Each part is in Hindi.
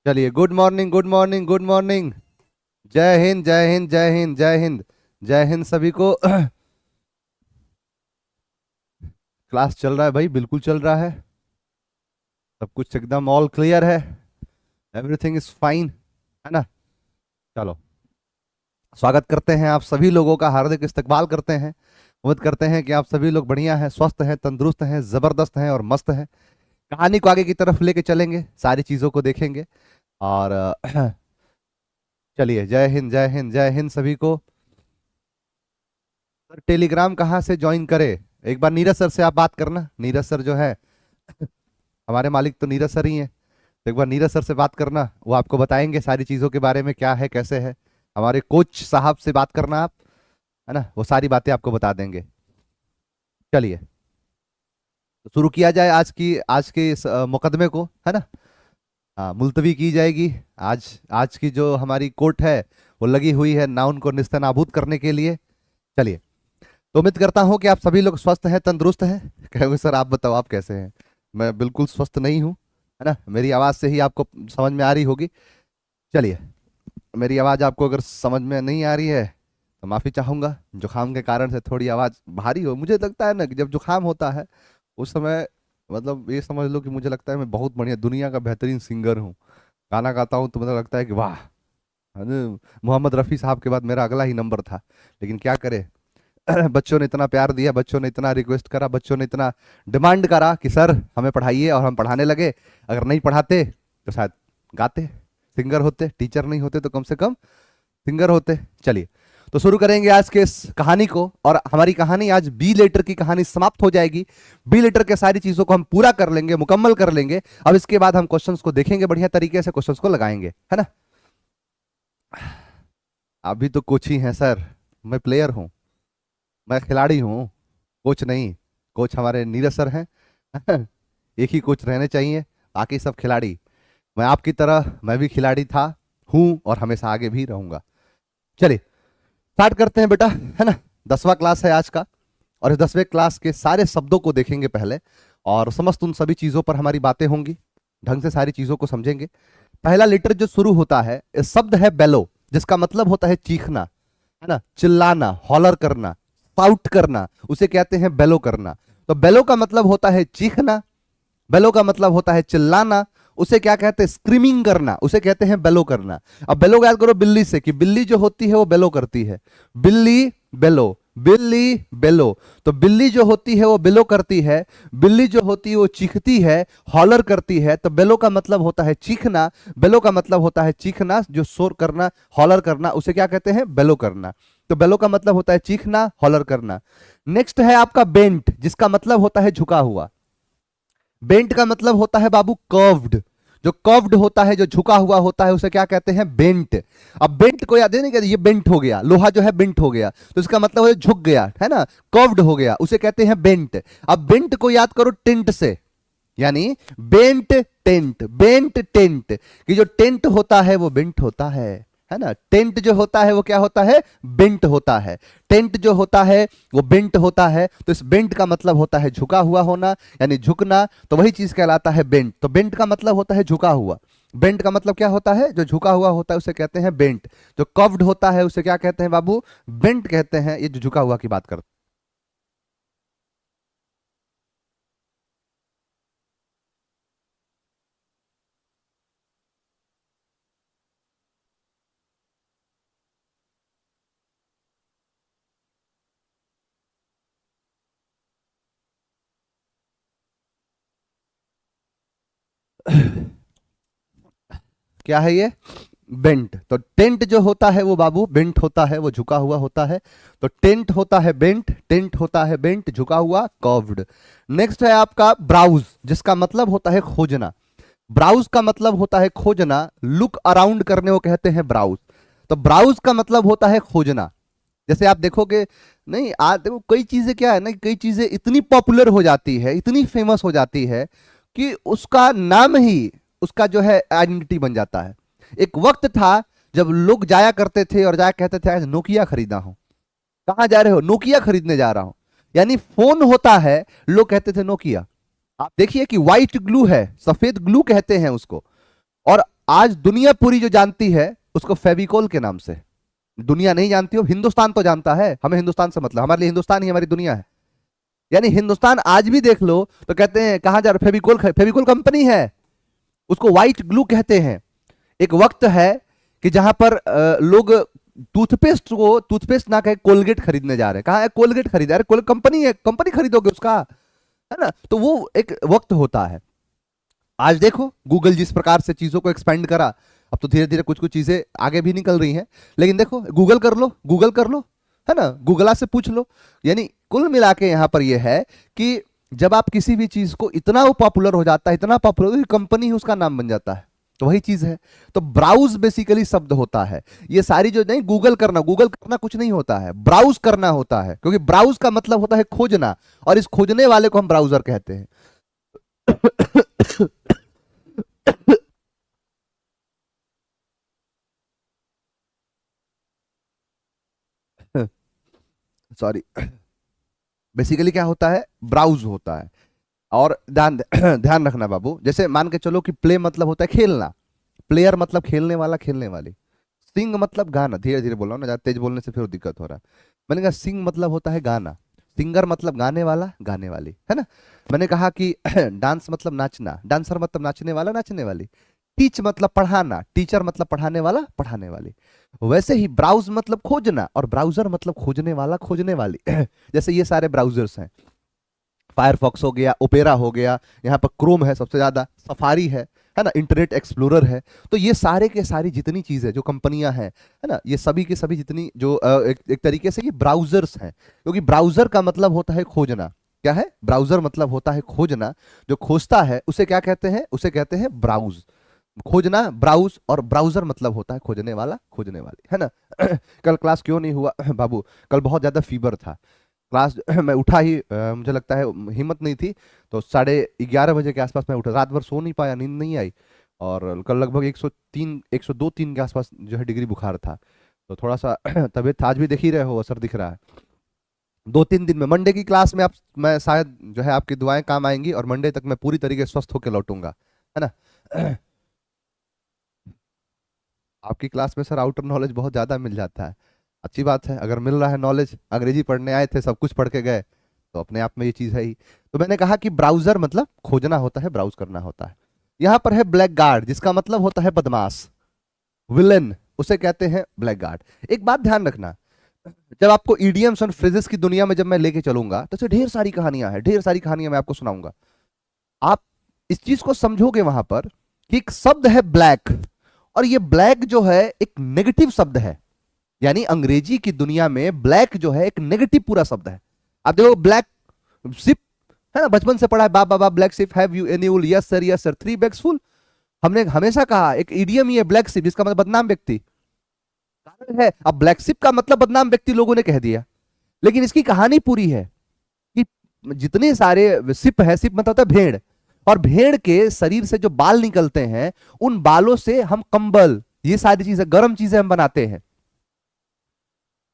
चलिए, good morning good morning good morning. जय हिंद जय हिंद जय हिंद जय हिंद। जय हिंद सभी को। क्लास चल रहा है भाई, बिल्कुल चल रहा है। सब कुछ एकदम ऑल क्लियर है। एवरीथिंग इज फाइन, है ना। चलो, स्वागत करते हैं आप सभी लोगों का, हार्दिक इस्तकबाल करते हैं। उम्मीद करते हैं कि आप सभी लोग बढ़िया हैं, स्वस्थ हैं, तंदुरुस्त हैं, जबरदस्त हैं और मस्त हैं। कहानी को आगे की तरफ लेके चलेंगे, सारी चीजों को देखेंगे। और चलिए, जय हिंद जय हिंद जय हिंद सभी को। सर, टेलीग्राम कहाँ से ज्वाइन करे? एक बार नीरज सर से आप बात करना। नीरज सर जो है, हमारे मालिक तो नीरज सर ही हैं। तो एक बार नीरज सर से बात करना, वो आपको बताएंगे सारी चीज़ों के बारे में, क्या है कैसे है। हमारे कोच साहब से बात करना आप, है ना, वो सारी बातें आपको बता देंगे। चलिए, तो शुरू किया जाए आज के इस मुकदमे को, है ना। हाँ, मुलतवी की जाएगी। आज आज की जो हमारी कोर्ट है, वो लगी हुई है नाउन को निस्तनाबूद करने के लिए। चलिए, तो उम्मीद करता हूँ कि आप सभी लोग स्वस्थ हैं, तंदुरुस्त हैं। कहोगे सर आप बताओ आप कैसे हैं? मैं बिल्कुल स्वस्थ नहीं हूँ, है ना। मेरी आवाज़ से ही आपको समझ में आ रही होगी। चलिए, मेरी आवाज़ आपको अगर समझ में नहीं आ रही है तो माफ़ी चाहूँगा। जुकाम के कारण से थोड़ी आवाज़ भारी हो, मुझे लगता है ना कि जब जुकाम होता है उस समय, मतलब ये समझ लो कि मुझे लगता है मैं बहुत बढ़िया दुनिया का बेहतरीन सिंगर हूँ। गाना गाता हूँ तो मतलब लगता है कि वाह, है ना? मोहम्मद रफ़ी साहब के बाद मेरा अगला ही नंबर था। लेकिन क्या करे, बच्चों ने इतना प्यार दिया, बच्चों ने इतना रिक्वेस्ट करा, बच्चों ने इतना डिमांड करा कि सर हमें पढ़ाइए, और हम पढ़ाने लगे। अगर नहीं पढ़ाते तो शायद गाते, सिंगर होते, टीचर नहीं होते तो कम से कम सिंगर होते। चलिए, तो शुरू करेंगे आज के इस कहानी को। और हमारी कहानी आज बी लेटर की कहानी समाप्त हो जाएगी। बी लेटर के सारी चीजों को हम पूरा कर लेंगे, मुकम्मल कर लेंगे। अब इसके बाद हम क्वेश्चंस को देखेंगे, बढ़िया तरीके से क्वेश्चंस को लगाएंगे, है ना। अभी तो कोच ही हैं सर, मैं प्लेयर हूँ, मैं खिलाड़ी हूँ, कोच नहीं। कोच हमारे नीरज सर हैं। एक ही कोच रहने चाहिए, बाकी सब खिलाड़ी। मैं आपकी तरह मैं भी खिलाड़ी था, हूँ और हमेशा आगे भी रहूंगा। चलिए, स्टार्ट करते हैं बेटा, है ना। 10वां क्लास है आज का, और इस 10वें क्लास के सारे शब्दों को देखेंगे पहले, और समस्त उन सभी चीजों पर हमारी बातें होंगी। ढंग से सारी चीजों को समझेंगे। पहला लेटर जो शुरू होता है, इस शब्द है बेलो, जिसका मतलब होता है चीखना, है ना, चिल्लाना, हॉलर करना, पाउट करना, उसे कहते हैं बेलो करना। तो बेलो का मतलब होता है चीखना, बेलो का मतलब होता है चिल्लाना। उसे क्या कहते हैं? स्क्रीमिंग करना, उसे कहते हैं बेलो करना। अब बेलो याद करो बिल्ली से, कि बिल्ली जो होती है वो बेलो करती है। बिल्ली बेलो, बिल्ली बेलो। तो बिल्ली जो होती है वो बेलो करती है, बिल्ली जो होती है वो चीखती है, हॉलर करती है। तो बेलो का मतलब होता है चीखना, बेलो का मतलब होता है चीखना, जो शोर करना, हॉलर करना, उसे क्या कहते हैं? बेलो करना। तो बेलो का मतलब होता है चीखना, हॉलर करना। नेक्स्ट है आपका बेंट, जिसका मतलब होता है झुका हुआ। बेंट का मतलब होता है बाबू कर्व्ड। जो कर्व्ड होता है, जो झुका हुआ होता है, उसे क्या कहते हैं? बेंट। अब बेंट को याद है नहीं, कहते ये बेंट हो गया, लोहा जो है बेंट हो गया, तो इसका मतलब है झुक गया, है ना, कर्व्ड हो गया, उसे कहते हैं बेंट। अब बेंट को याद करो टेंट से, यानी बेंट टेंट, बेंट टेंट, कि जो टेंट होता है वो बेंट होता है ना। टेंट जो होता है वो क्या होता है? बेंट होता है। टेंट जो होता है वो बेंट होता है। तो इस बेंट का मतलब होता है झुका हुआ होना, यानी झुकना। तो वही चीज कहलाता है बेंट। तो बेंट का मतलब होता है झुका हुआ। बेंट का मतलब क्या होता है? जो झुका हुआ होता है उसे कहते हैं बेंट। जो कर्व्ड होता है उसे क्या कहते हैं बाबू? बेंट कहते हैं। ये जो झुका हुआ की बात करते हैं। क्या है ये? बेंट। तो टेंट जो होता है वो बाबू बेंट होता है, वो झुका हुआ होता है। तो टेंट होता है बेंट, टेंट होता है बेंट, झुका हुआ, कर्व्ड। नेक्स्ट है आपका ब्राउज, जिसका मतलब होता है खोजना। ब्राउज का मतलब होता है खोजना, लुक अराउंड करने को कहते हैं ब्राउज। तो ब्राउज का मतलब होता है खोजना। जैसे आप देखोगे, नहीं आज देखो कई चीजें क्या है ना, कई चीजें इतनी पॉपुलर हो जाती है, इतनी फेमस हो जाती है कि उसका नाम ही उसका जो है आइडेंटिटी बन जाता है। एक वक्त था जब लोग जाया करते थे और जाया कहते थे आज नोकिया खरीदा हूं। कहां जा रहे हो? नोकिया खरीदने जा रहा हूं। यानी फोन होता है, लोग कहते थे नोकिया। आप देखिए कि व्हाइट ग्लू है, सफेद ग्लू कहते हैं उसको। और आज दुनिया पूरी जो जानती है उसको फेविकोल के नाम से, दुनिया नहीं जानती हो, हिंदुस्तान तो जानता है, हमें हिंदुस्तान से मतलब, हमारे लिए हिंदुस्तान ही हमारी दुनिया है। यानी हिंदुस्तान आज भी देख लो तो कहते हैं कहां जा रहे, फेविकोल, फेविकोल कंपनी है, उसको व्हाइट ग्लू कहते हैं। एक वक्त है कि जहां पर लोग टूथपेस्ट ना कहे कोलगेट खरीदने जा रहे हैं, कहा है कोलगेट खरीदा, अरे कंपनी है, कंपनी खरीदोगे उसका, है ना। तो वो एक वक्त होता है। आज देखो गूगल जिस प्रकार से चीजों को एक्सपेंड करा, अब तो धीरे धीरे कुछ कुछ चीजें आगे भी निकल रही हैं, लेकिन देखो गूगल कर लो, गूगल कर लो, है ना, गूगला से पूछ लो। यानी कुल मिला के यहां पर यह है कि जब आप किसी भी चीज को इतना वो पॉपुलर हो जाता है, इतना पॉपुलर, कंपनी ही उसका नाम बन जाता है, तो वही चीज है। तो ब्राउज बेसिकली शब्द होता है। ये सारी जो नहीं, गूगल करना कुछ नहीं होता है, ब्राउज करना होता है, क्योंकि ब्राउज का मतलब होता है खोजना, और इस खोजने वाले को हम ब्राउजर कहते हैं। सॉरी। बेसिकली क्या होता है, ब्राउज होता है। और ध्यान ध्यान रखना बाबू, जैसे मान के चलो कि प्ले मतलब होता है खेलना, प्लेयर मतलब खेलने वाला, खेलने वाली। सिंग मतलब गाना, धीरे धीरे बोल रहा हूं ना, ज्यादा तेज बोलने से फिर दिक्कत हो रहा है। मैंने कहा सिंग मतलब होता है गाना, सिंगर मतलब गाने वाला, गाने वाली, है ना। मैंने कहा कि डांस मतलब नाचना, डांसर मतलब नाचने वाला, नाचने वाली। टीच मतलब पढ़ाना, टीचर मतलब पढ़ाने वाला, पढ़ाने वाली। वैसे ही ब्राउज मतलब खोजना, और ब्राउजर मतलब खोजने वाला, खोजने वाली। जैसे ये सारे ब्राउजर्स हैं, फायरफॉक्स हो गया, ओपेरा हो गया, यहाँ पर क्रोम है सबसे ज्यादा, सफारी है ना, इंटरनेट एक्सप्लोरर है। तो ये सारे के सारी जितनी चीजें जो कंपनियां हैं, है ना, ये सभी के सभी जितनी जो एक तरीके से ये ब्राउजर्स हैं, क्योंकि ब्राउजर का मतलब होता है खोजना। क्या है, ब्राउजर मतलब होता है खोजना। जो खोजता है उसे क्या कहते हैं, उसे कहते हैं ब्राउज, खोजना, ब्राउज। और ब्राउजर मतलब होता है खोजने वाला, खोजने वाली, है ना। कल क्लास क्यों नहीं हुआ बाबू, कल बहुत ज्यादा फीवर था, क्लास मैं उठा ही मुझे लगता है हिम्मत नहीं थी, तो 11:30 बजे के आसपास मैं उठा, रात भर सो नहीं पाया, नींद नहीं आई। और कल लगभग 103, 102-103 के आसपास जो है डिग्री बुखार था, तो थोड़ा सा तबीयत आज भी देख ही रहे हो, असर दिख रहा है। 2-3 दिन में मंडे की क्लास में आप, मैं शायद जो है आपकी दुआएं काम आएंगी, और मंडे तक मैं पूरी तरीके से स्वस्थ होकर लौटूंगा, है ना। आपकी क्लास में सर आउटर नॉलेज बहुत ज्यादा मिल जाता है, अच्छी बात है, अगर मिल रहा है नॉलेज, अंग्रेजी पढ़ने आए थे, सब कुछ पढ़ के गए, तो अपने आप में ये चीज है ही। तो मैंने कहा कि ब्राउजर मतलब खोजना होता है, ब्राउज करना होता है। यहां पर है ब्लैक गार्ड, जिसका मतलब होता है बदमाश, विलन, उसे कहते हैं ब्लैक गार्ड। एक बात ध्यान रखना, जब आपको इडियम्स और फ्रेजेस की दुनिया में जब मैं लेके चलूंगा, तो ढेर सारी कहानियां हैं, ढेर सारी कहानियां मैं आपको सुनाऊंगा। आप इस चीज को समझोगे वहां पर कि एक शब्द है ब्लैक, और ये ब्लैक जो है एक नेगेटिव शब्द है। यानी अंग्रेजी की दुनिया में ब्लैक जो है एक नेगेटिव पूरा शब्द है। आप देखो ब्लैक शिप, है ना, बचपन से पढ़ा है, baa baa black sheep, have you any wool, yes sir, yes sir, 3 bags full. हमने हमेशा कहा एक इडियम ही है ब्लैक शिप, जिसका मतलब बदनाम व्यक्ति, कारण है। अब ब्लैक शिप का मतलब बदनाम व्यक्ति लोगों ने कह दिया, लेकिन इसकी कहानी पूरी है कि जितने सारे शिप है, शिप मतलब होता है भेड़, और भेड़ के शरीर से जो बाल निकलते हैं, उन बालों से हम कंबल, ये सारी चीजें, गर्म चीजें हम बनाते हैं।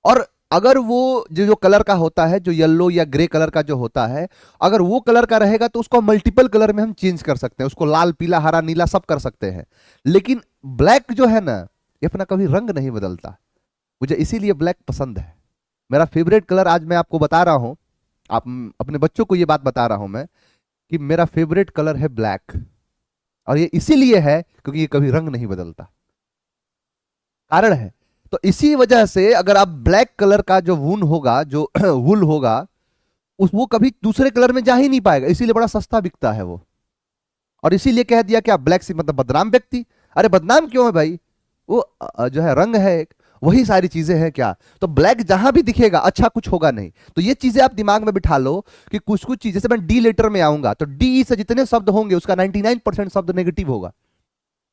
और अगर वो जो कलर का होता है, जो येलो या ग्रे कलर का जो होता है, अगर वो कलर का रहेगा तो उसको मल्टीपल कलर में हम चेंज कर सकते हैं, उसको लाल, पीला, हरा, नीला सब कर सकते हैं। लेकिन ब्लैक जो है ना, ये अपना कभी रंग नहीं बदलता। मुझे इसीलिए ब्लैक पसंद है, मेरा फेवरेट कलर। आज मैं आपको बता रहा हूं, आप अपने बच्चों को ये बात बता रहा हूं मैं, कि मेरा फेवरेट कलर है ब्लैक, और ये इसीलिए है क्योंकि ये कभी रंग नहीं बदलता, कारण है। तो इसी वजह से अगर आप ब्लैक कलर का जो वून होगा, जो वुल होगा, उस वो कभी दूसरे कलर में जा ही नहीं पाएगा, इसीलिए बड़ा सस्ता बिकता है वो। और इसीलिए कह दिया क्या, ब्लैक सी मतलब बदनाम व्यक्ति। अरे बदनाम क्यों है भाई, वो जो है रंग है एक, वही सारी चीजें हैं क्या। तो ब्लैक जहां भी दिखेगा अच्छा कुछ होगा नहीं। तो ये चीजें आप दिमाग में बिठा लो कि कुछ कुछ चीजें, जैसे मैं डी लेटर में आऊंगा, तो डी से जितने शब्द होंगे उसका 99% शब्द नेगेटिव होगा,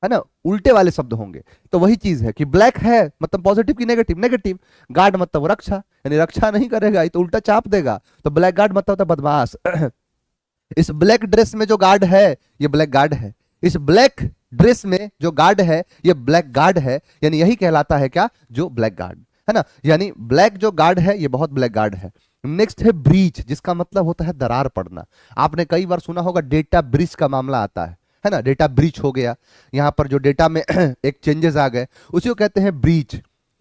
है ना, उल्टे वाले शब्द होंगे। तो वही चीज है कि ब्लैक है मतलब पॉजिटिव की नेगेटिव, नेगेटिव। गार्ड मतलब रक्षा, यानी रक्षा नहीं करेगा, ये तो उल्टा चाप देगा। तो ब्लैक गार्ड मतलब होता है बदमाश। इस ब्लैक ड्रेस में जो गार्ड है, ये ब्लैक गार्ड है। इस ब्लैक ड्रेस में जो गार्ड है, ये ब्लैक गार्ड है। यानी यही कहलाता है क्या, जो ब्लैक गार्ड, है ना। यानी ब्लैक जो गार्ड है, ये बहुत ब्लैक गार्ड है। नेक्स्ट है ब्रीच, जिसका मतलब होता है दरार पड़ना। आपने कई बार सुना होगा डेटा ब्रीच का मामला आता है है ना, डेटा ब्रीच हो गया, यहाँ पर जो डेटा में एक चेंजेस आ गए, उसी को कहते हैं ब्रीच।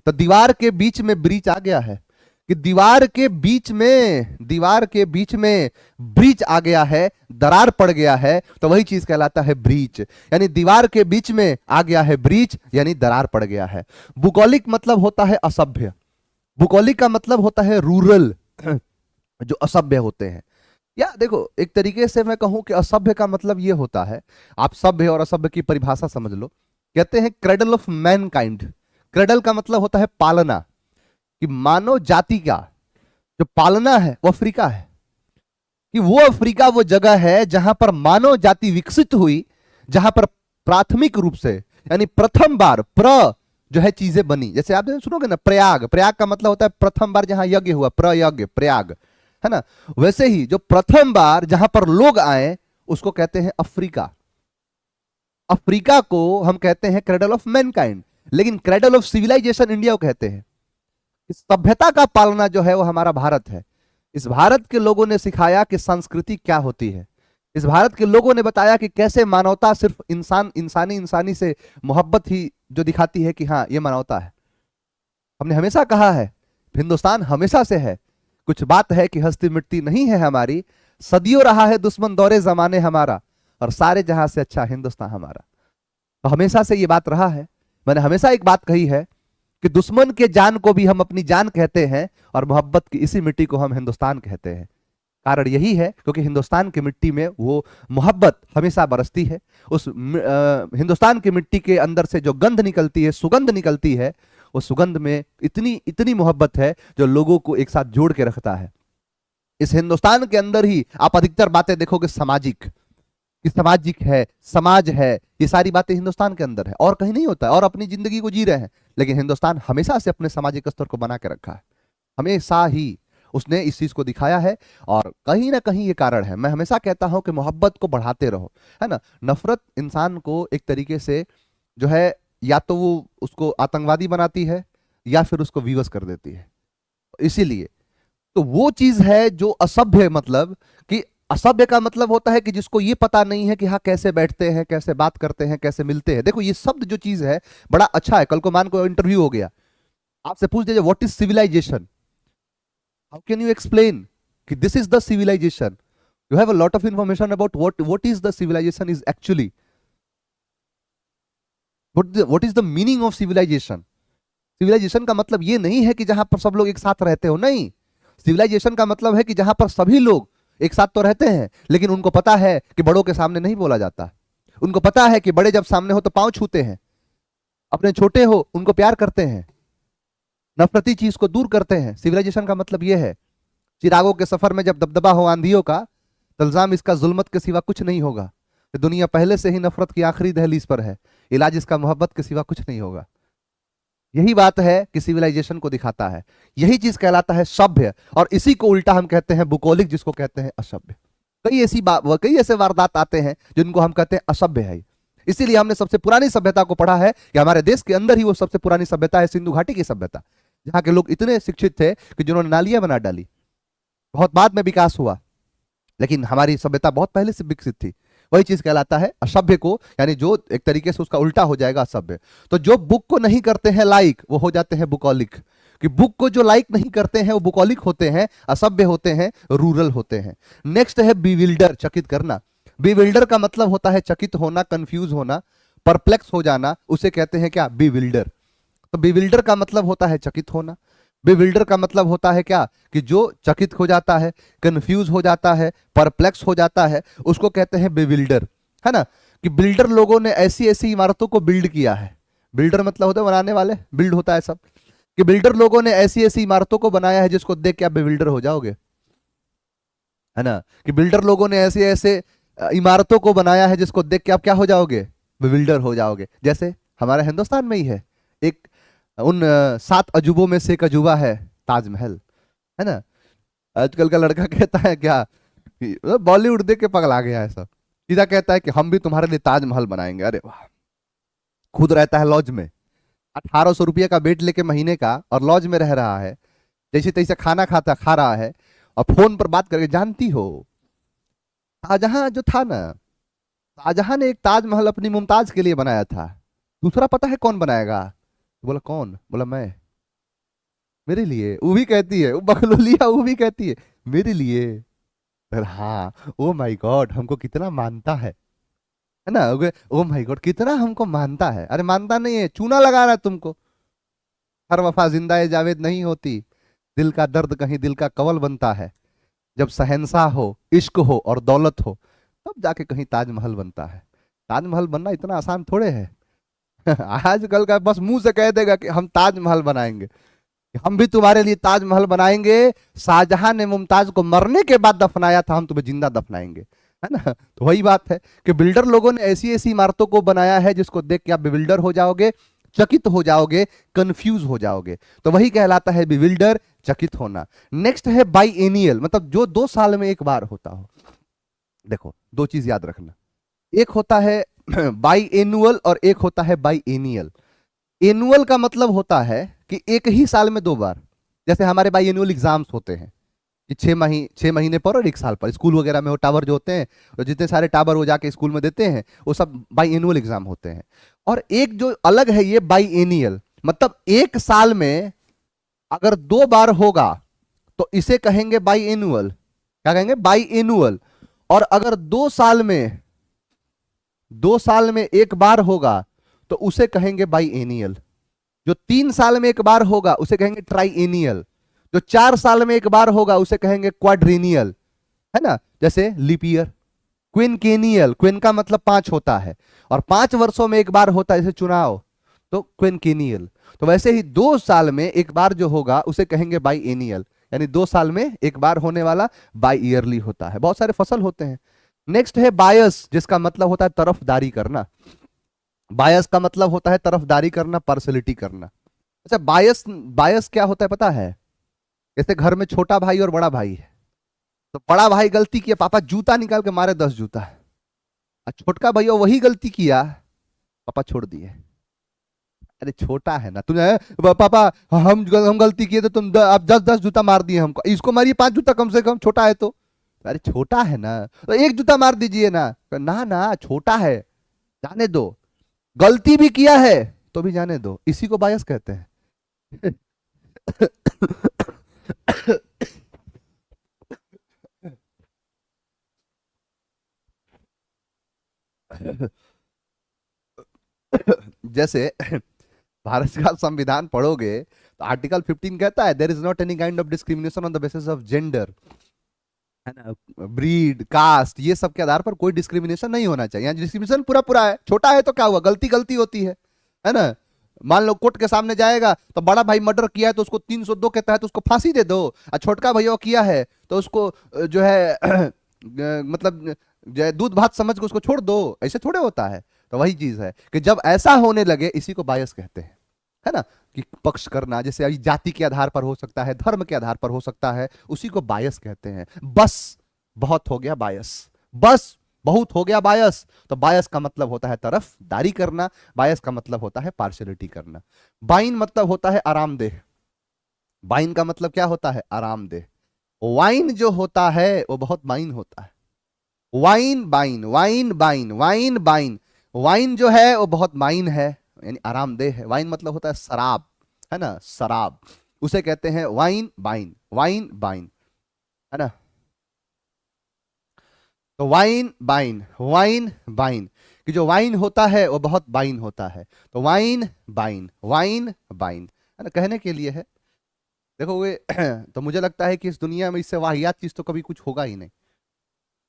तो दीवार के बीच में ब्रीच आ गया है, कि दीवार के बीच में ब्रीच आ गया है, दरार पड़ गया है, तो वही चीज कहलाता है ब्रीच। यानी दीवार के बीच में आ गया है ब्रीच, यानी दरार पड़ गया है। भूगोलिक मतलब होता है असभ्य, भूगोलिक का मतलब होता है रूरल, जो असभ्य होते हैं। या देखो, एक तरीके से मैं कहूं कि असभ्य का मतलब यह होता है, आप सभ्य और असभ्य की परिभाषा समझ लो, कहते हैं क्रेडल ऑफ मैनकाइंड। क्रेडल का मतलब होता है पालना, कि मानव जाति का जो पालना है वो अफ्रीका है, कि वो अफ्रीका वो जगह है जहां पर मानव जाति विकसित हुई, जहां पर प्राथमिक रूप से यानी प्रथम बार जो है चीजें बनी। जैसे आप सुनोगे ना प्रयाग, प्रयाग का मतलब होता है प्रथम बार जहां यज्ञ हुआ, प्रयज्ञ प्रयाग, है ना। वैसे ही जो प्रथम बार जहां पर लोग आए उसको कहते हैं अफ्रीका। अफ्रीका को हम कहते हैं क्रेडल ऑफ मैनकाइंड, लेकिन क्रेडल ऑफ सिविलाइजेशन इंडिया को कहते हैं। इस सभ्यता का पालना जो है वो हमारा भारत है। इस भारत के लोगों ने सिखाया कि संस्कृति क्या होती है। इस भारत के लोगों ने बताया कि कैसे मानवता सिर्फ इंसानी से मोहब्बत ही जो दिखाती है कि हाँ ये मानवता है। हमने हमेशा कहा है, हिंदुस्तान हमेशा से है, कुछ बात है कि हस्ती मिटती नहीं है हमारी, सदियों रहा है दुश्मन दौरे जमाने हमारा, और सारे जहां से अच्छा हिंदुस्तान हमारा। तो हमेशा से ये बात रहा है। मैंने हमेशा एक बात कही है कि दुश्मन के जान को भी हम अपनी जान कहते हैं, और मोहब्बत की इसी मिट्टी को हम हिंदुस्तान कहते हैं। कारण यही है क्योंकि हिंदुस्तान की मिट्टी में वो मोहब्बत हमेशा बरसती है। उस हिंदुस्तान की मिट्टी के अंदर से जो गंध निकलती है, सुगंध निकलती है, उस सुगंध में इतनी इतनी मोहब्बत है जो लोगों को एक साथ जोड़ के रखता है। इस हिंदुस्तान के अंदर ही आप अधिकतर बातें देखोगे सामाजिक, कि सामाजिक है, समाज है, ये सारी बातें हिंदुस्तान के अंदर है, और कहीं नहीं होता है। और अपनी जिंदगी को जी रहे हैं, लेकिन हिंदुस्तान हमेशा से अपने सामाजिक स्तर को बना के रखा है, हमेशा ही उसने इस चीज को दिखाया है। और कहीं ना कहीं ये कारण है, मैं हमेशा कहता हूं कि मोहब्बत को बढ़ाते रहो, है ना। नफरत इंसान को एक तरीके से जो है, या तो वो उसको आतंकवादी बनाती है या फिर उसको विवश कर देती है। इसीलिए तो वो चीज है जो असभ्य, मतलब कि असभ्य का मतलब होता है कि जिसको ये पता नहीं है कि हाँ कैसे बैठते हैं, कैसे बात करते हैं, कैसे मिलते हैं। देखो ये शब्द जो चीज है बड़ा अच्छा है। कल को मान को इंटरव्यू हो गया, आपसे पूछ दीजिए what is civilisation, how can you explain कि this is the civilisation, you have a lot of information about what is the civilisation is actually, what is the meaning of civilisation. Civilisation का मतलब ये नहीं है कि जहां पर सब लोग एक साथ रहते हो, नहीं। सिविलाइजेशन का मतलब है कि जहां पर सभी लोग एक साथ तो रहते हैं, लेकिन उनको पता है कि बड़ों के सामने नहीं बोला जाता, उनको पता है कि बड़े जब सामने हो तो पांव छूते हैं, अपने छोटे हो उनको प्यार करते हैं, नफरती चीज को दूर करते हैं। सिविलाइजेशन का मतलब यह है, चिरागों के सफर में जब दबदबा हो आंधियों का, तो इल्जाम इसका जुल्मत के सिवा कुछ नहीं होगा। दुनिया पहले से ही नफरत की आखिरी दहलीज पर है, इलाज इसका मोहब्बत के सिवा कुछ नहीं होगा। यही बात है कि सिविलाइजेशन को दिखाता है, यही चीज कहलाता है सभ्य, और इसी को उल्टा हम कहते हैं बुकोलिक, जिसको कहते हैं असभ्य। कई ऐसे वारदात आते हैं जिनको हम कहते हैं असभ्य है। इसीलिए हमने सबसे पुरानी सभ्यता को पढ़ा है कि हमारे देश के अंदर ही वो सबसे पुरानी सभ्यता है, सिंधु घाटी की सभ्यता, जहां के लोग इतने शिक्षित थे कि जिन्होंने नालियां बना डाली। बहुत बाद में विकास हुआ, लेकिन हमारी सभ्यता बहुत पहले से विकसित थी। वही चीज कहलाता है असभ्य को, यानी जो एक तरीके से उसका उल्टा हो जाएगा असभ्य। तो जो बुक को नहीं करते हैं लाइक, वो हो जाते हैं बुकॉलिक। कि बुक को जो लाइक नहीं करते हैं वो बुकॉलिक होते हैं, असभ्य होते हैं, रूरल होते हैं। नेक्स्ट है बीविल्डर, चकित करना। बीविल्डर का मतलब होता है चकित होना, कंफ्यूज होना, परप्लेक्स हो जाना, उसे कहते हैं क्या, बीविल्डर। तो बीविल्डर का मतलब होता है चकित होना। बीविल्डर का मतलब होता है क्या, कि जो चकित हो जाता है, कंफ्यूज हो जाता है, परप्लेक्स हो जाता है, उसको कहते हैं बीविल्डर, है ना। कि बिल्डर लोगों ने ऐसी ऐसी इमारतों को बिल्ड किया है। बिल्डर मतलब होता है बनाने वाले, बिल्ड होता है सब, कि बिल्डर लोगों ने ऐसी ऐसी इमारतों को बनाया है जिसको देख के आप बेविल्डर हो जाओगे, है ना। कि बिल्डर लोगों ने ऐसे ऐसे इमारतों को बनाया है जिसको देख के आप क्या हो जाओगे, बेविल्डर हो जाओगे। जैसे हमारे हिंदुस्तान में ही है एक, उन 7 अजूबों में से एक अजूबा है ताजमहल, है ना। आजकल का लड़का कहता है क्या, बॉलीवुड देख के पगला गया है सब, सीधा कहता है कि हम भी तुम्हारे लिए ताजमहल बनाएंगे। अरे वाह, खुद रहता है लॉज में, 1800 रुपये का बेड लेके महीने का, और लॉज में रह रहा है, जैसे तैसे खाना खा रहा है, और फोन पर बात करके, जानती हो शाहजहां जो था ना, शाहजहां ने एक ताजमहल अपनी मुमताज के लिए बनाया था। दूसरा पता है कौन बनाएगा? बोला कौन? बोला मैं। मेरे लिए, वो भी कहती है, वो बकलोलिया वो भी कहती है मेरे लिए। अरे हाँ, ओ माय गॉड, हमको कितना मानता है ना। ओ माय गॉड, कितना हमको मानता है। अरे मानता नहीं है, चूना लगा रहा है तुमको। हर वफा जिंदा जावेद नहीं होती, दिल का दर्द कहीं दिल का कवल बनता है। जब शहंशाह हो, इश्क हो और दौलत हो, तब जाके कहीं ताजमहल बनता है। ताजमहल बनना इतना आसान थोड़े है। आजकल का बस मुंह से कह देगा कि हम ताजमहल बनाएंगे, हम भी तुम्हारे लिए ताजमहल बनाएंगे। शाहजहां ने मुमताज को मरने के बाद दफनाया था, हम तुम्हें जिंदा दफनाएंगे, है ना। तो वही बात है कि बिल्डर लोगों ने ऐसी ऐसी इमारतों को बनाया है जिसको देख के आप बिविल्डर हो जाओगे, चकित हो जाओगे, कंफ्यूज हो जाओगे। तो वही कहलाता है बिविल्डर, चकित होना। नेक्स्ट है बाईएनियल, मतलब जो 2 साल में एक बार होता हो। देखो दो चीज याद रखना, एक होता है बाई एनुअल और एक होता है बाई एनियल। एनुअल का मतलब होता है कि एक ही साल में 2 बार। जैसे हमारे बाई एनुअल एग्जाम्स होते हैं कि 6 महीने पर और 1 साल पर। स्कूल वगैरह में वो टावर जो होते हैं, तो जितने सारे टावर वो जाके स्कूल में देते हैं, वो सब बाई एनुअल एग्जाम होते हैं। और एक जो अलग है ये बाई एनियल, मतलब एक साल में अगर 2 बार होगा तो इसे कहेंगे बाई एनुअल। क्या कहेंगे? By annual. और अगर 2 साल में एक बार होगा तो उसे कहेंगे बाई एनियल। जो 3 साल में एक बार होगा उसे कहेंगे ट्राई एनियल। जो 4 साल में एक बार होगा उसे कहेंगे क्वाड्रीनियल, है ना। जैसे लीप ईयर। क्विनकेनियल, क्विन का मतलब 5 होता है, और 5 वर्षों में एक बार होता है, जैसे चुनाव, तो क्विनकेनियल। तो वैसे ही 2 साल में एक बार जो होगा उसे कहेंगे बाई एनियल, यानी 2 साल में एक बार होने वाला बाई ईयरली होता है। बहुत सारे फसल होते हैं। नेक्स्ट है बायस, जिसका मतलब होता है तरफदारी करना। बायस का मतलब होता है तरफदारी करना, पार्शलिटी करना। अच्छा, बायस बायस क्या होता है पता है? जैसे घर में छोटा भाई और बड़ा भाई है, तो बड़ा भाई गलती किया, पापा जूता निकाल के मारे 10 जूता। और छोटका भैया वही गलती किया, पापा छोड़ दिए। अरे छोटा है ना, तुमने पापा हम गलती किए तो तुम अब 10-10 जूता मार दिए हमको, इसको मारिए 5 जूता कम से कम, छोटा है तो। अरे छोटा है ना तो 1 जूता मार दीजिए ना। ना ना, छोटा है, जाने दो। गलती भी किया है तो भी जाने दो, इसी को बायस कहते हैं। जैसे भारत का संविधान पढ़ोगे तो आर्टिकल 15 कहता है there is not any kind of discrimination on the basis of gender, है ना, ब्रीड, कास्ट, ये सब के आधार पर कोई डिस्क्रिमिनेशन नहीं होना चाहिए। यहाँ डिस्क्रिमिनेशन पूरा पूरा है। छोटा है तो क्या हुआ, गलती गलती होती है ना। मान लो कोर्ट के सामने जाएगा तो बड़ा भाई मर्डर किया है तो उसको 302 के तहत उसको फांसी दे दो, और छोटका भैया किया है तो उसको जो है मतलब जो है दूध भात समझ के उसको छोड़ दो। ऐसे थोड़े होता है। तो वही चीज है कि जब ऐसा होने लगे, इसी को बायस कहते हैं, है ना, कि पक्ष करना। जैसे अभी जाति के आधार पर हो सकता है, धर्म के आधार पर हो सकता है, उसी को बायस कहते हैं। बस बहुत हो गया बायस, बस बहुत हो गया बायस। तो बायस का मतलब होता है तरफदारी करना, बायस का मतलब होता है पार्शियलिटी करना। बाइन मतलब होता है आरामदेह। बाइन का मतलब क्या होता है? आरामदेह। वाइन जो होता है वो बहुत बाइन होता है। वाइन बाइन, वाइन बाइन, वाइन बाइन। वाइन जो है वो बहुत बाइन है, यानी आरामदेह है। वाइन मतलब होता है शराब, है ना, शराब, उसे कहते हैं वाइन बाइन, वाइन बाइन, है ना। तो वाइन बाइन, वाइन बाइन, कि जो वाइन होता है वो बहुत बाइन होता है। तो वाइन बाइन, वाइन बाइन, है ना, कहने के लिए है। देखोगे तो मुझे लगता है कि इस दुनिया में इससे वाहियात चीज तो कभी कुछ होगा ही नहीं।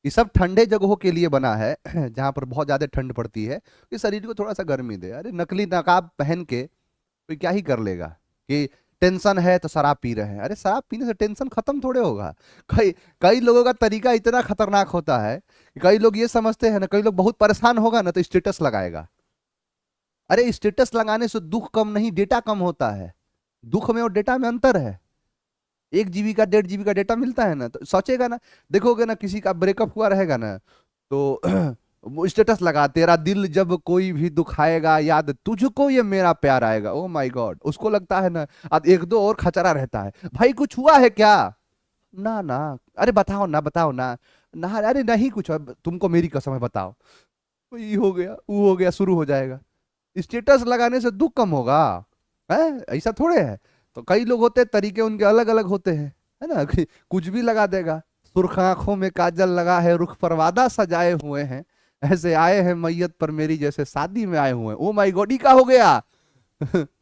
ये सब ठंडे जगहों के लिए बना है, जहां पर बहुत ज्यादा ठंड पड़ती है, कि शरीर को थोड़ा सा गर्मी दे। अरे नकली नकाब पहन के कोई क्या ही कर लेगा कि टेंशन है तो शराब पी रहे हैं। अरे शराब पीने से टेंशन खत्म थोड़े होगा। कई कई लोगों का तरीका इतना खतरनाक होता है कि कई लोग ये समझते हैं ना, कई लोग बहुत परेशान होगा ना तो स्टेटस लगाएगा। अरे स्टेटस लगाने से दुख कम नहीं, डेटा कम होता है। दुख में और डेटा में अंतर है। 1 GB का 1.5 GB का डेटा मिलता है ना, तो सोचेगा ना, देखोगे ना किसी का ब्रेकअप हुआ रहेगा ना, तो वो स्टेटस लगा, तेरा दिल जब कोई भी दुखाएगा याद तुझको ये मेरा प्यार आएगा। ओ माय गॉड, उसको लगता है ना, अब 1-2 और खचरा रहता है, भाई कुछ हुआ है क्या? ना ना, अरे बताओ ना, बताओ ना। ना, अरे नहीं कुछ, तुमको मेरी कसम है बताओ। ये हो गया, वो हो गया, शुरू हो जाएगा। स्टेटस लगाने से दुख कम होगा? है, ऐसा थोड़े है। तो कई लोग होते हैं, तरीके उनके अलग अलग होते हैं, है ना, कि कुछ भी लगा देगा। सुर्ख आंखों में काजल लगा है, रुख पर वादा सजाए हुए हैं, ऐसे आए हैं मैयत पर मेरी जैसे शादी में आए हुए हैं। ओ माई गॉड, ई का हो गया।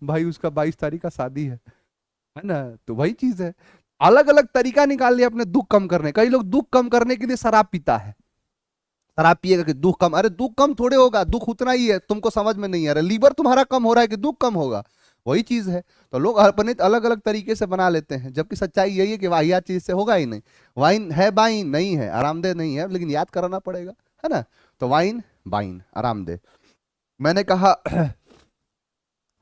भाई उसका 22 तारीख का शादी है ना। तो वही चीज है, अलग अलग तरीका निकाल लिया अपने दुख कम करने। कई लोग दुख कम करने के लिए शराब पीता है। शराब पिएगा कि दुख कम, अरे दुख कम थोड़े होगा, दुख उतना ही है, तुमको समझ में नहीं आ रहा। लीवर तुम्हारा कम हो रहा है कि दुख कम होगा? वही चीज है। तो लोग अपने अलग अलग तरीके से बना लेते हैं, जबकि सच्चाई यही है कि वाहियात चीज से होगा ही नहीं। वाइन है बाइन नहीं है, आरामदेह नहीं है, लेकिन याद कराना पड़ेगा, है ना। तो वाइन बाइन आरामदेह। मैंने कहा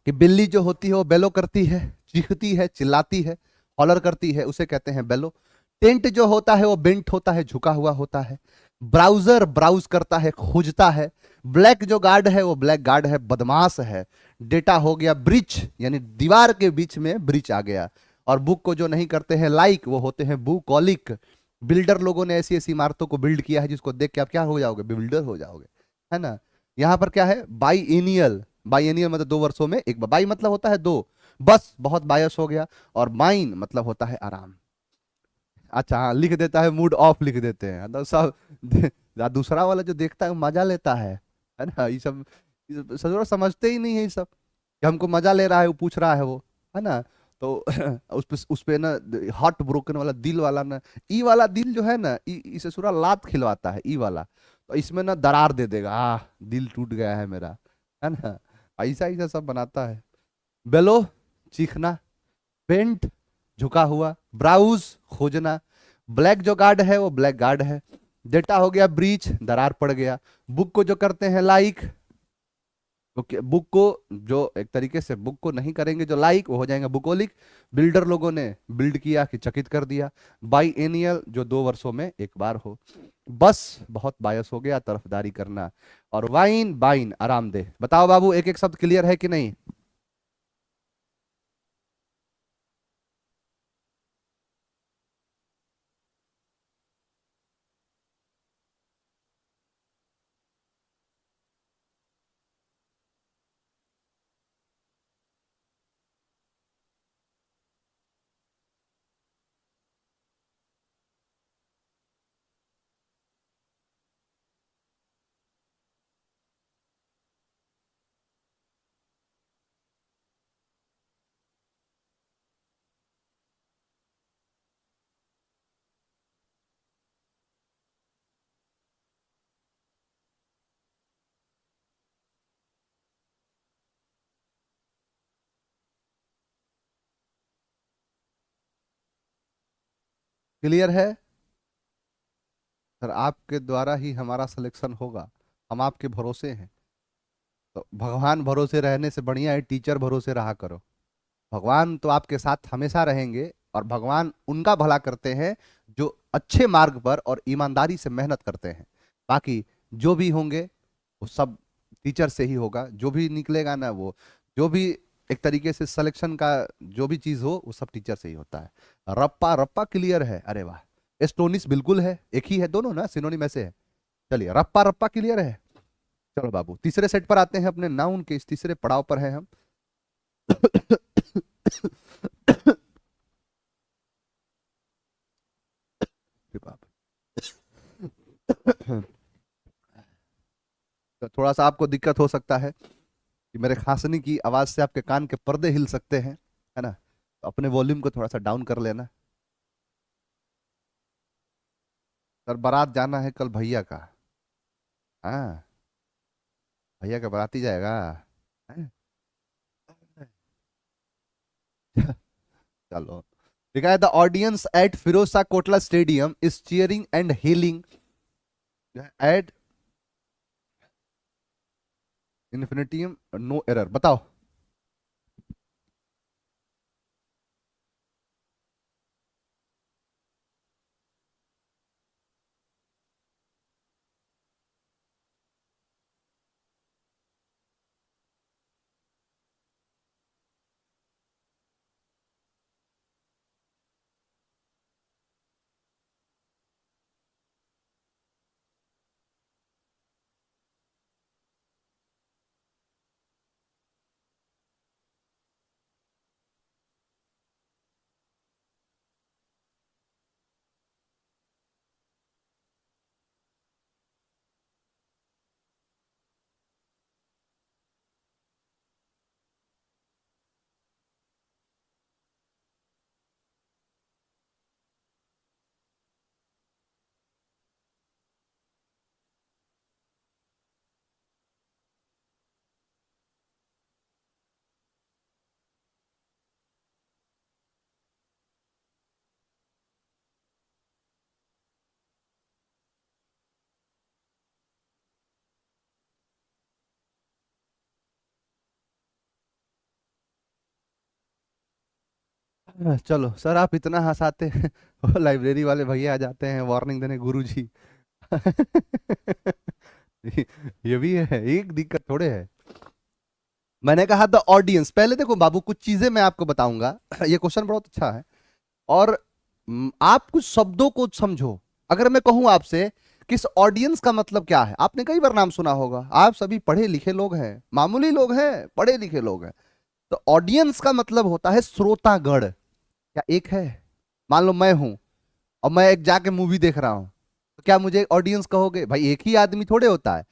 कि बिल्ली जो होती है वो बेलो करती है, चीखती है, चिल्लाती है, हॉलर करती है, उसे कहते हैं बेलो। टेंट जो होता है वो बेंट होता है, झुका हुआ होता है। ब्राउजर ब्राउज करता है, खोजता है। ब्लैक जो गार्ड है वो ब्लैक गार्ड है, बदमाश है। डेटा हो गया ब्रिच, यानी दीवार के बीच में ब्रिच आ गया। और बुक को जो नहीं करते हैं लाइक, वो होते हैं बुकॉलिक। बिल्डर लोगों ने ऐसी ऐसी इमारतों को बिल्ड किया है जिसको देख के आप क्या हो जाओगे, बिल्डर हो जाओगे, है ना। यहाँ पर क्या है, बाईएनियल। बाईएनियल मतलब 2 वर्षों में एक बार। बाई मतलब होता है दो, बस बहुत बायस हो गया। और माइन मतलब होता है आराम। अच्छा हाँ, लिख देता है मूड ऑफ, लिख देते हैं तो सब। दूसरा वाला जो देखता है वो मजा लेता है ना। ये सब सजोरा समझते ही नहीं है ये सब, कि हमको मजा ले रहा है, वो पूछ रहा है वो, है ना। तो उस पे ना, हार्ट ब्रोकन वाला दिल वाला ना, ई वाला दिल जो है ना, इसे सूरा लात खिलवाता है ई वाला। तो इसमें ना दरार दे देगा, दिल टूट गया है मेरा, है ना। ऐसा ऐसा सब बनाता है। बेलो चीखना, बेंट झुका हुआ, ब्राउज खोजना। ब्लैक जो गार्ड है वो ब्लैक गार्ड है। डेटा हो गया ब्रीच, दरार पड़ गया। बुक को जो करते हैं लाइक, तो बुक को जो एक तरीके से बुक को नहीं करेंगे जो लाइक, वो हो जाएंगे बुकोलिक। बिल्डर लोगों ने बिल्ड किया कि चकित कर दिया। बाई एनियल जो 2 वर्षों में एक बार हो। बस बहुत बायस हो गया, तरफदारी करना। और वाइन बाइन आरामदेह। बताओ बाबू, एक एक शब्द क्लियर है कि नहीं? क्लियर है? सर आपके द्वारा ही हमारा सिलेक्शन होगा, हम आपके भरोसे हैं। तो भगवान भरोसे रहने से बढ़िया है टीचर भरोसे रहा करो। भगवान तो आपके साथ हमेशा रहेंगे, और भगवान उनका भला करते हैं जो अच्छे मार्ग पर और ईमानदारी से मेहनत करते हैं। बाकी जो भी होंगे वो सब टीचर से ही होगा, जो भी निकलेगा ना वो, जो भी एक तरीके से सिलेक्शन का जो भी चीज हो वो सब टीचर से ही होता है। रप्पा रप्पा क्लियर है? अरे वाह। एस्टोनिस बिल्कुल है, एक ही है, दोनों ना सिनोनिम ऐसे है। चलिए रप्पा रप्पा क्लियर है। चलो बाबू, तीसरे सेट पर आते हैं, अपने नाउन के इस तीसरे पड़ाव पर है हम। अरे बाप। तो थोड़ा सा आपको दिक्कत हो सकता है कि मेरे खांसने की आवाज से आपके कान के पर्दे हिल सकते हैं, है ना। तो अपने वॉल्यूम को थोड़ा सा डाउन कर लेना। सर बारात जाना है कल भैया का। हाँ, भैया का बाराती जाएगा। हैं? चलो ठीक है। The audience at Firoz Kotla stadium is cheering and healing at infinitum, no error. बताओ। चलो सर, आप इतना हंसाते हैं वो लाइब्रेरी वाले भैया आ जाते हैं वार्निंग देने, गुरु जी। ये भी है, एक दिक्कत थोड़े है। मैंने कहा द ऑडियंस, पहले देखो बाबू कुछ चीजें मैं आपको बताऊंगा। ये क्वेश्चन बहुत अच्छा है। और आप कुछ शब्दों को समझो। अगर मैं कहूं आपसे किस ऑडियंस का मतलब क्या है, आपने कई बार नाम सुना होगा, आप सभी पढ़े लिखे लोग हैं, मामूली लोग हैं, पढ़े लिखे लोग हैं। तो ऑडियंस का मतलब होता है श्रोतागण। क्या एक है? मान लो मैं हूं और मैं एक जाके मूवी देख रहा हूं, तो क्या मुझे ऑडियंस कहोगे? भाई एक ही आदमी थोड़े होता है।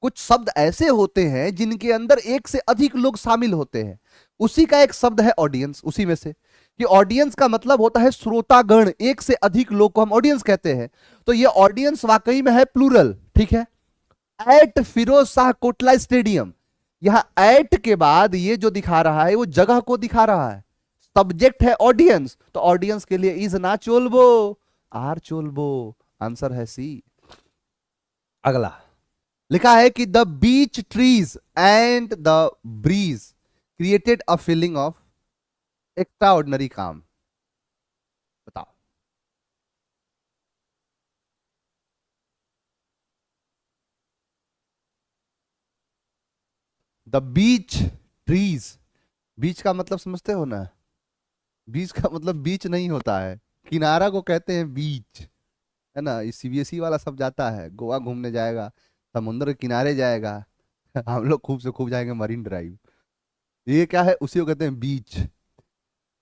कुछ शब्द ऐसे होते हैं जिनके अंदर एक से अधिक लोग शामिल होते हैं, उसी का एक शब्द है ऑडियंस। उसी में से कि ऑडियंस का मतलब होता है श्रोतागण, एक से अधिक लोग को हम ऑडियंस कहते हैं। तो ये ऑडियंस वाकई में है प्लूरल, ठीक है। एट फिरोज शाह कोटला स्टेडियम, यहां एट के बाद ये जो दिखा रहा है वो जगह को दिखा रहा है। सब्जेक्ट है ऑडियंस, तो ऑडियंस के लिए इज ना चोलबो, आर चोलबो। आंसर है सी। अगला लिखा है कि the beach trees and the breeze created a feeling of extra ordinary काम। बताओ। द बीच ट्रीज, बीच का मतलब समझते हो ना? बीच का मतलब बीच नहीं होता है, किनारा को कहते हैं बीच, है ना। ये सीबीएसई वाला सब जाता है, गोवा घूमने जाएगा, समुद्र के किनारे जाएगा। हम लोग खूब से खूब जाएंगे मरीन ड्राइव। ये क्या है? उसी को कहते हैं बीच।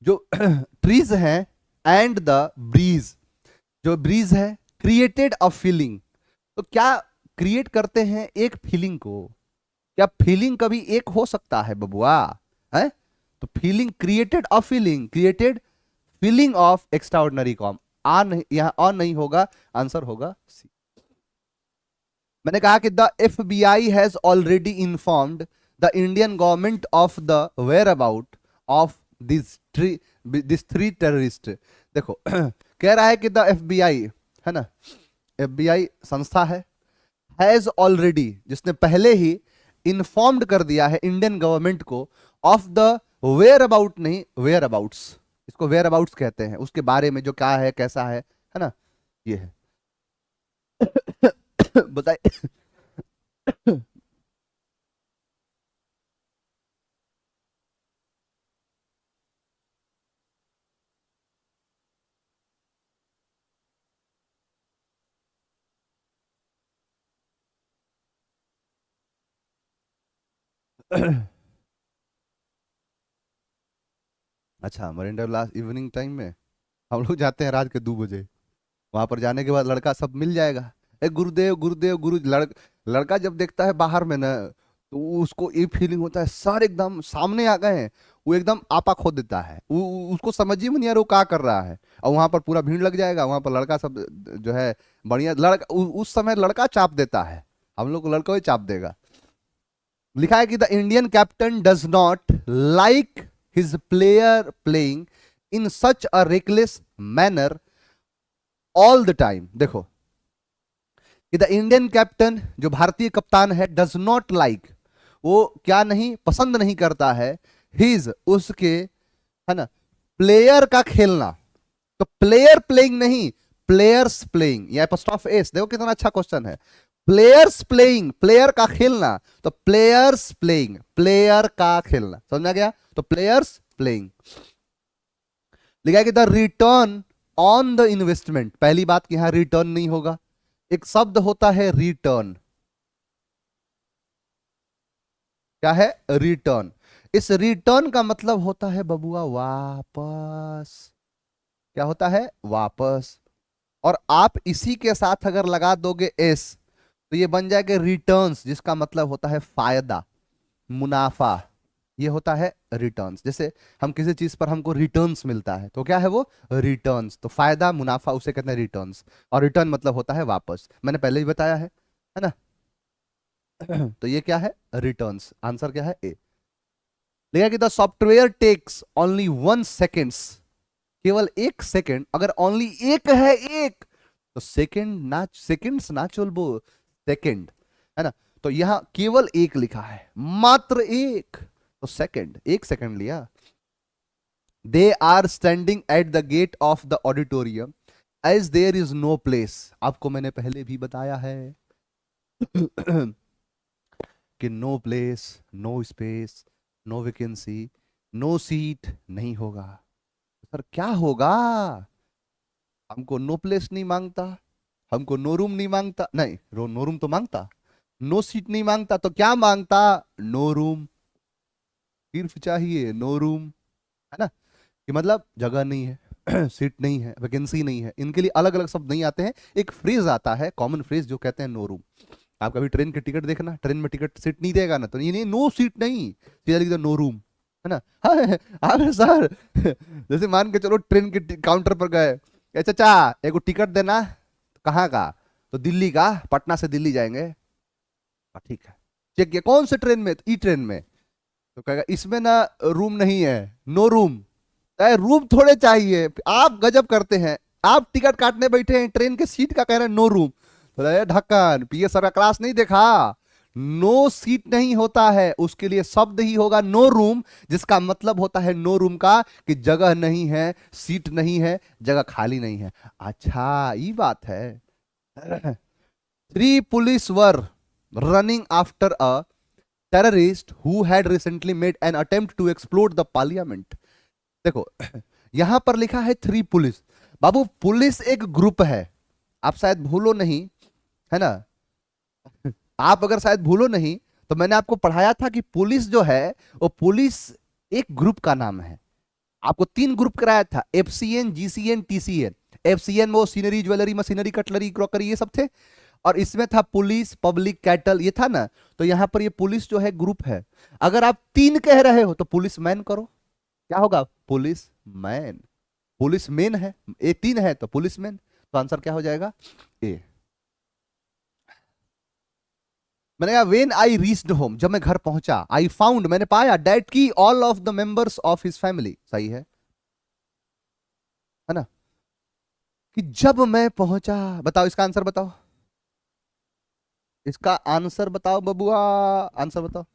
जो ट्रीज है एंड द ब्रीज, जो ब्रीज है क्रिएटेड अ फीलिंग। तो क्या क्रिएट करते हैं? एक फीलिंग को। क्या फीलिंग कभी एक हो सकता है बबुआ? है? तो feeling created a feeling, created feeling of extraordinary calm. आ नहीं, यहां ऑन नहीं होगा, आंसर होगा सी। मैंने कहा कि the FBI has already informed the Indian government of the whereabouts of this three terrorist. देखो कह रहा है कि द FBI, है ना, FBI संस्था हैज ऑलरेडी, जिसने पहले ही इन्फॉर्म्ड कर दिया है इंडियन गवर्नमेंट को, ऑफ द वेयर अबाउट, नहीं वेयर अबाउट्स, इसको वेयर अबाउट्स कहते हैं, उसके बारे में जो क्या है कैसा है ना, ये है। बताइए। अच्छा, marine drive last evening time में हम लोग जाते हैं रात के 2 बजे। वहां पर जाने के बाद लड़का सब मिल जाएगा। ए गुरुदेव गुरुदेव गुरु, लड़का जब देखता है बाहर में ना, तो उसको ये फीलिंग होता है सर एकदम सामने आ गए हैं। वो एकदम आपा खो देता है, उसको समझ ही में नहीं आ रहा वो क्या कर रहा है। और वहां पर पूरा भीड़ लग जाएगा, वहां पर लड़का सब जो है बढ़िया लड़का, उस समय लड़का चाप देता है। हम लोग को लड़का ही चाप देगा। लिखा है कि the Indian captain does not like his player playing in such a reckless manner all the time. देखो कि द इंडियन कैप्टन, जो भारतीय कप्तान है, डज नॉट लाइक, वो क्या नहीं पसंद नहीं करता है, हिज उसके, है ना, प्लेयर का खेलना। तो प्लेयर प्लेइंग नहीं, प्लेयर्स प्लेइंग, या एपोस्ट्रोफ एस। देखो कितना अच्छा क्वेश्चन है। प्लेयर्स प्लेइंग, प्लेयर का खेलना, तो प्लेयर्स प्लेइंग, प्लेयर का खेलना, समझा गया? तो प्लेयर्स प्लेइंग। लिखा है कि the return on the investment, पहली बात कि यहां रिटर्न नहीं होगा, एक शब्द होता है रिटर्न। क्या है? रिटर्न। इस रिटर्न का मतलब होता है बबुआ वापस। क्या होता है? वापस। और आप इसी के साथ अगर लगा दोगे एस, तो ये बन जाएगा रिटर्न्स, जिसका मतलब होता है फायदा, मुनाफा। ये होता है रिटर्न्स। जैसे हम किसी चीज पर हमको रिटर्न्स मिलता है, तो क्या है वो? रिटर्न्स। तो फायदा मुनाफा उसे कहते हैं रिटर्न्स। और रिटर्न मतलब होता है वापस, मैंने पहले ही बताया है ना। तो ये क्या है? रिटर्न्स। आंसर क्या है? ए। लिखा कि the software takes only 1 seconds, केवल 1 सेकेंड। अगर ओनली एक है, एक, तो सेकेंड ना, सेकेंड्स ना चलबो, सेकेंड, है ना। तो यहां केवल एक लिखा है, मात्र एक, तो सेकेंड, 1 सेकेंड लिया। They are standing at the gate of the auditorium as there is no place. आपको मैंने पहले भी बताया है कि no place, no space, no vacancy, no seat नहीं होगा। सर क्या होगा? हमको नो प्लेस नहीं मांगता, हमको नो रूम नहीं मांगता, नहीं नो रूम तो मांगता, नो सीट नहीं मांगता, तो क्या मांगता? No room. सिर्फ चाहिए नो रूम, है ना? कि मतलब जगह नहीं है सीट नहीं है, वैकेंसी नहीं है। इनके लिए अलग अलग शब्द नहीं आते हैं, एक फ्रेज आता है, कॉमन फ्रेज, जो कहते हैं नो रूम। आप कभी ट्रेन की टिकट देखना, ट्रेन में टिकट सीट नहीं देगा ना, तो ये नहीं नो सीट नहीं, सीधा लिख दो नो रूम, है ना? हाँ हाँ सर जैसे मान के चलो ट्रेन के काउंटर पर गए, ए चाचा एगो टिकट देना, तो कहाँ का? तो दिल्ली का, पटना से दिल्ली जाएंगे। ठीक है, चेक किया कौन से ट्रेन में? तो ई ट्रेन में। तो कहेगा इसमें ना रूम नहीं है, नो रूम। अरे रूम थोड़े चाहिए, आप गजब करते हैं। आप टिकट काटने बैठे हैं, ट्रेन के सीट का कह रहे हैं नो रूम। तो अरे ढक्कन, पीए सर का क्लास नहीं देखा? नो सीट नहीं होता है, उसके लिए शब्द ही होगा नो रूम, जिसका मतलब होता है नो रूम का कि जगह नहीं है, सीट नहीं है, जगह खाली नहीं है। अच्छा ये बात है। 3 police were running after a terrorist who had recently made an attempt to explode the parliament। देखो यहां पर लिखा है 3 पुलिस। बाबू पुलिस एक ग्रुप है, आप शायद भूलो नहीं, है ना? आप अगर शायद भूलो नहीं, तो मैंने आपको पढ़ाया था कि पुलिस जो है वो पुलिस एक ग्रुप का नाम है। आपको 3 ग्रुप कराया था, एफसीएन, जीसीएन, टीसीएन। एफसीएन वो scenery, jewellery, machinery, cutlery, crockery, ये सब थे। और इसमें था पुलिस, पब्लिक, कैटल, ये था ना। तो यहां पर ये पुलिस जो है ग्रुप है। अगर आप 3 कह रहे हो तो पुलिस मैन करो, क्या होगा? Police man. पुलिस मैन है, ए 3 है तो पुलिस मैन। तो आंसर क्या हो जाएगा? ए। मैंने कहा वेन आई रीच्ड होम, जब मैं घर पहुंचा, आई फाउंड, मैंने पाया, डेट की all of the members of his family. सही है ना? कि जब मैं पहुंचा, बताओ इसका आंसर बताओ, इसका आंसर बताओ बबुआ, आंसर बताओ।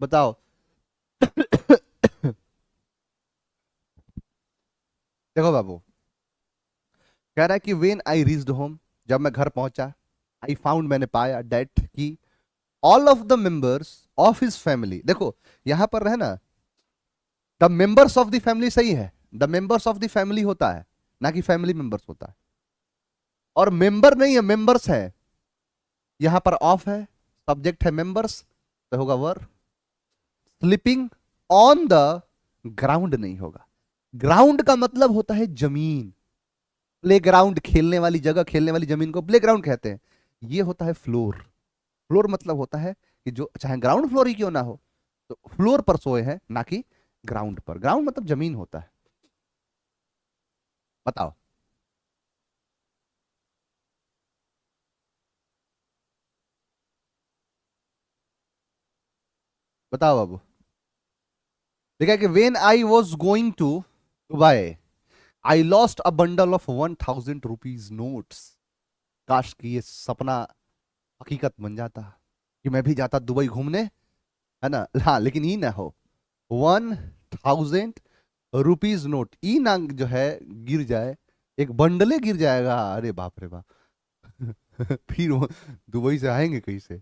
बताओ देखो बाबू, कह रहा है कि वेन आई रीच्ड होम, जब मैं घर पहुंचा, आई फाउंड, मैंने पाया, डेट की all of the members of his family. देखो यहां पर है ना, the members of the family सही है, the members of the family होता है, ना कि फैमिली मेंबर्स होता है। और मेंबर नहीं है, मेंबर्स है। यहां पर ऑफ है, सब्जेक्ट है मेंबर्स, तो होगा वर। स्लीपिंग ऑन द ग्राउंड नहीं होगा। ग्राउंड का मतलब होता है जमीन, प्ले ग्राउंड, खेलने वाली जगह, खेलने वाली जमीन को प्ले ग्राउंड कहते हैं। ये होता है फ्लोर। फ्लोर मतलब होता है कि जो चाहे ग्राउंड फ्लोर ही क्यों ना हो, तो फ्लोर पर सोए हैं, ना कि ग्राउंड पर। ग्राउंड मतलब जमीन होता है। बताओ। बताओ बाबू। देखा कि when I was going to Dubai, I lost a bundle of 1000 rupees notes. काश कि ये सपना हकीकत बन जाता, कि मैं भी जाता दुबई घूमने, है ना? हाँ, लेकिन ये ना हो, 1000 रुपीज नोट, ई ना जो है गिर जाए, एक बंडले गिर जाएगा, अरे बाप रे बाप फिर वो दुबई से आएंगे कैसे?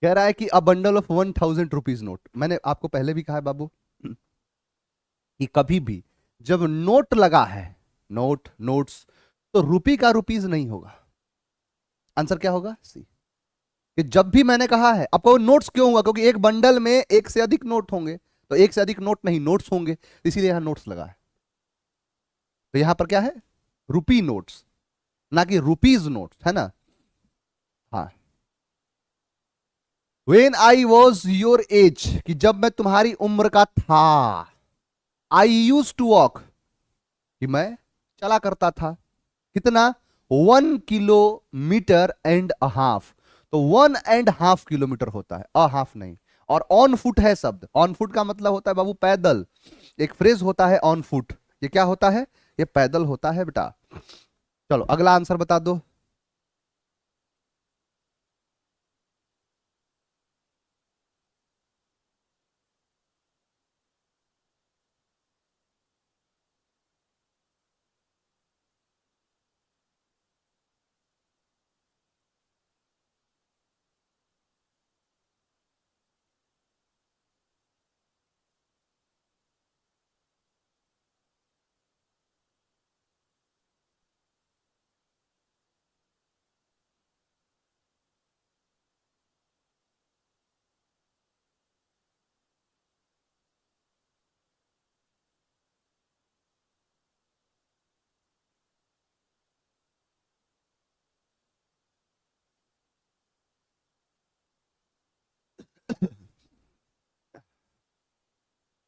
कह रहा है कि अ बंडल ऑफ 1000 रुपीज नोट। मैंने आपको पहले भी कहा है बाबू कि कभी भी जब नोट लगा है, नोट, नोट्स, तो रुपी का रुपीज नहीं होगा। आंसर क्या होगा? सी। कि जब भी मैंने कहा है, आपको नोट्स क्यों हुआ, क्योंकि एक बंडल में एक से अधिक नोट होंगे, तो एक से अधिक नोट नहीं, नोट्स होंगे, इसीलिए यहां नोट्स लगा है। तो यहां पर क्या है, रुपी नोट्स, ना कि रुपीज नोट्स, है ना। हाँ, when I was your age, कि जब मैं तुम्हारी उम्र का था। आई यूज टू वॉक, कि मैं चला करता था। कितना, 1 किलोमीटर एंड अ हाफ। तो 1.5 किलोमीटर होता है, अ हाफ नहीं। और ऑन फुट है शब्द, ऑन फुट का मतलब होता है बाबू पैदल। एक फ्रेज होता है ऑन फुट, ये क्या होता है, ये पैदल होता है बेटा। चलो अगला आंसर बता दो।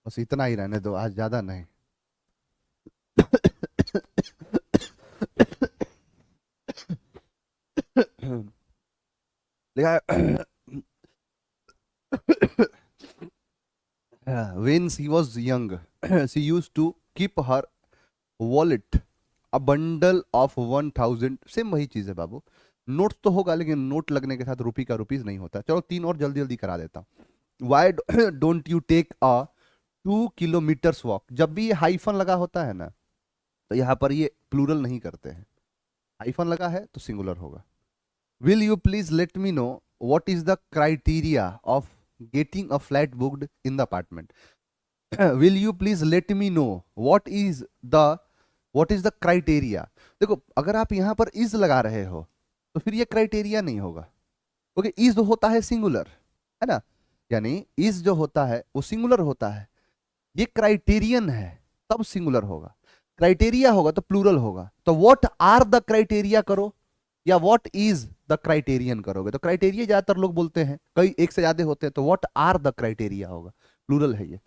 बस इतना ही रहने दो, आज ज्यादा नहीं। लिखा है when she was young she used to keep her wallet a bundle of 1000। Same वही चीज है बाबू, नोट तो होगा लेकिन नोट लगने के साथ रुपी का रुपीज नहीं होता। चलो तीन और जल्दी जल्दी करा देता हूँ। Why don't you take a 2 kilometres walk, जब भी ये हाइफन लगा होता है ना, तो यहाँ पर ये प्लूरल नहीं करते हैं, हाइफन लगा है तो सिंगुलर होगा। Will you please let me know what is the criteria of getting a flat booked in the apartment. Will you please let me know the what is the criteria. देखो अगर आप यहां पर इज लगा रहे हो तो फिर ये क्राइटेरिया नहीं होगा, क्योंकि इज होता है सिंगुलर, है ना। यानी इज जो होता है वो सिंगुलर होता है, ये क्राइटेरियन है तब सिंगुलर होगा, क्राइटेरिया होगा तो प्लूरल होगा। तो व्हाट आर द क्राइटेरिया करो या व्हाट इज द क्राइटेरियन करोगे, तो क्राइटेरिया ज्यादातर लोग बोलते हैं, कई एक से ज्यादा होते हैं, तो व्हाट आर द क्राइटेरिया होगा, प्लूरल है ये।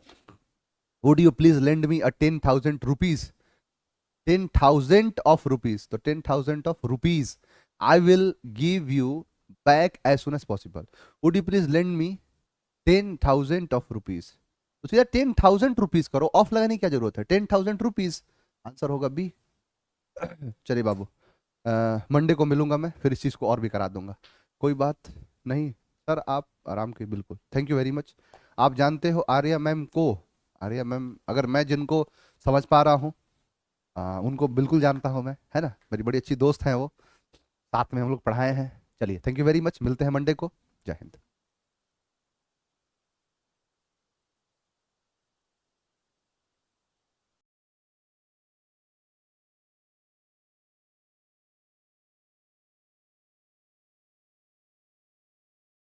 Would you please lend me a 10,000 rupees, 10,000 of rupees, तो 10,000 of rupees I will give you back as soon as possible. Would you please lend me 10,000 of rupees, तो सीधा 10,000 रुपीज करो, ऑफ लगाने की क्या जरूरत है, 10,000 रुपीज, आंसर होगा बी। चलिए बाबू, मंडे को मिलूंगा मैं, फिर इस चीज़ को और भी करा दूंगा, कोई बात नहीं सर, आप आराम के, बिल्कुल थैंक यू वेरी मच। आप जानते हो आर्या मैम को, आर्या मैम अगर मैं जिनको समझ पा रहा हूँ उनको बिल्कुल जानता हूँ मैं, है ना, मेरी बड़ी अच्छी दोस्त हैं वो, साथ में हम लोग पढ़ाए हैं। चलिए थैंक यू वेरी मच, मिलते हैं मंडे को, जय हिंद।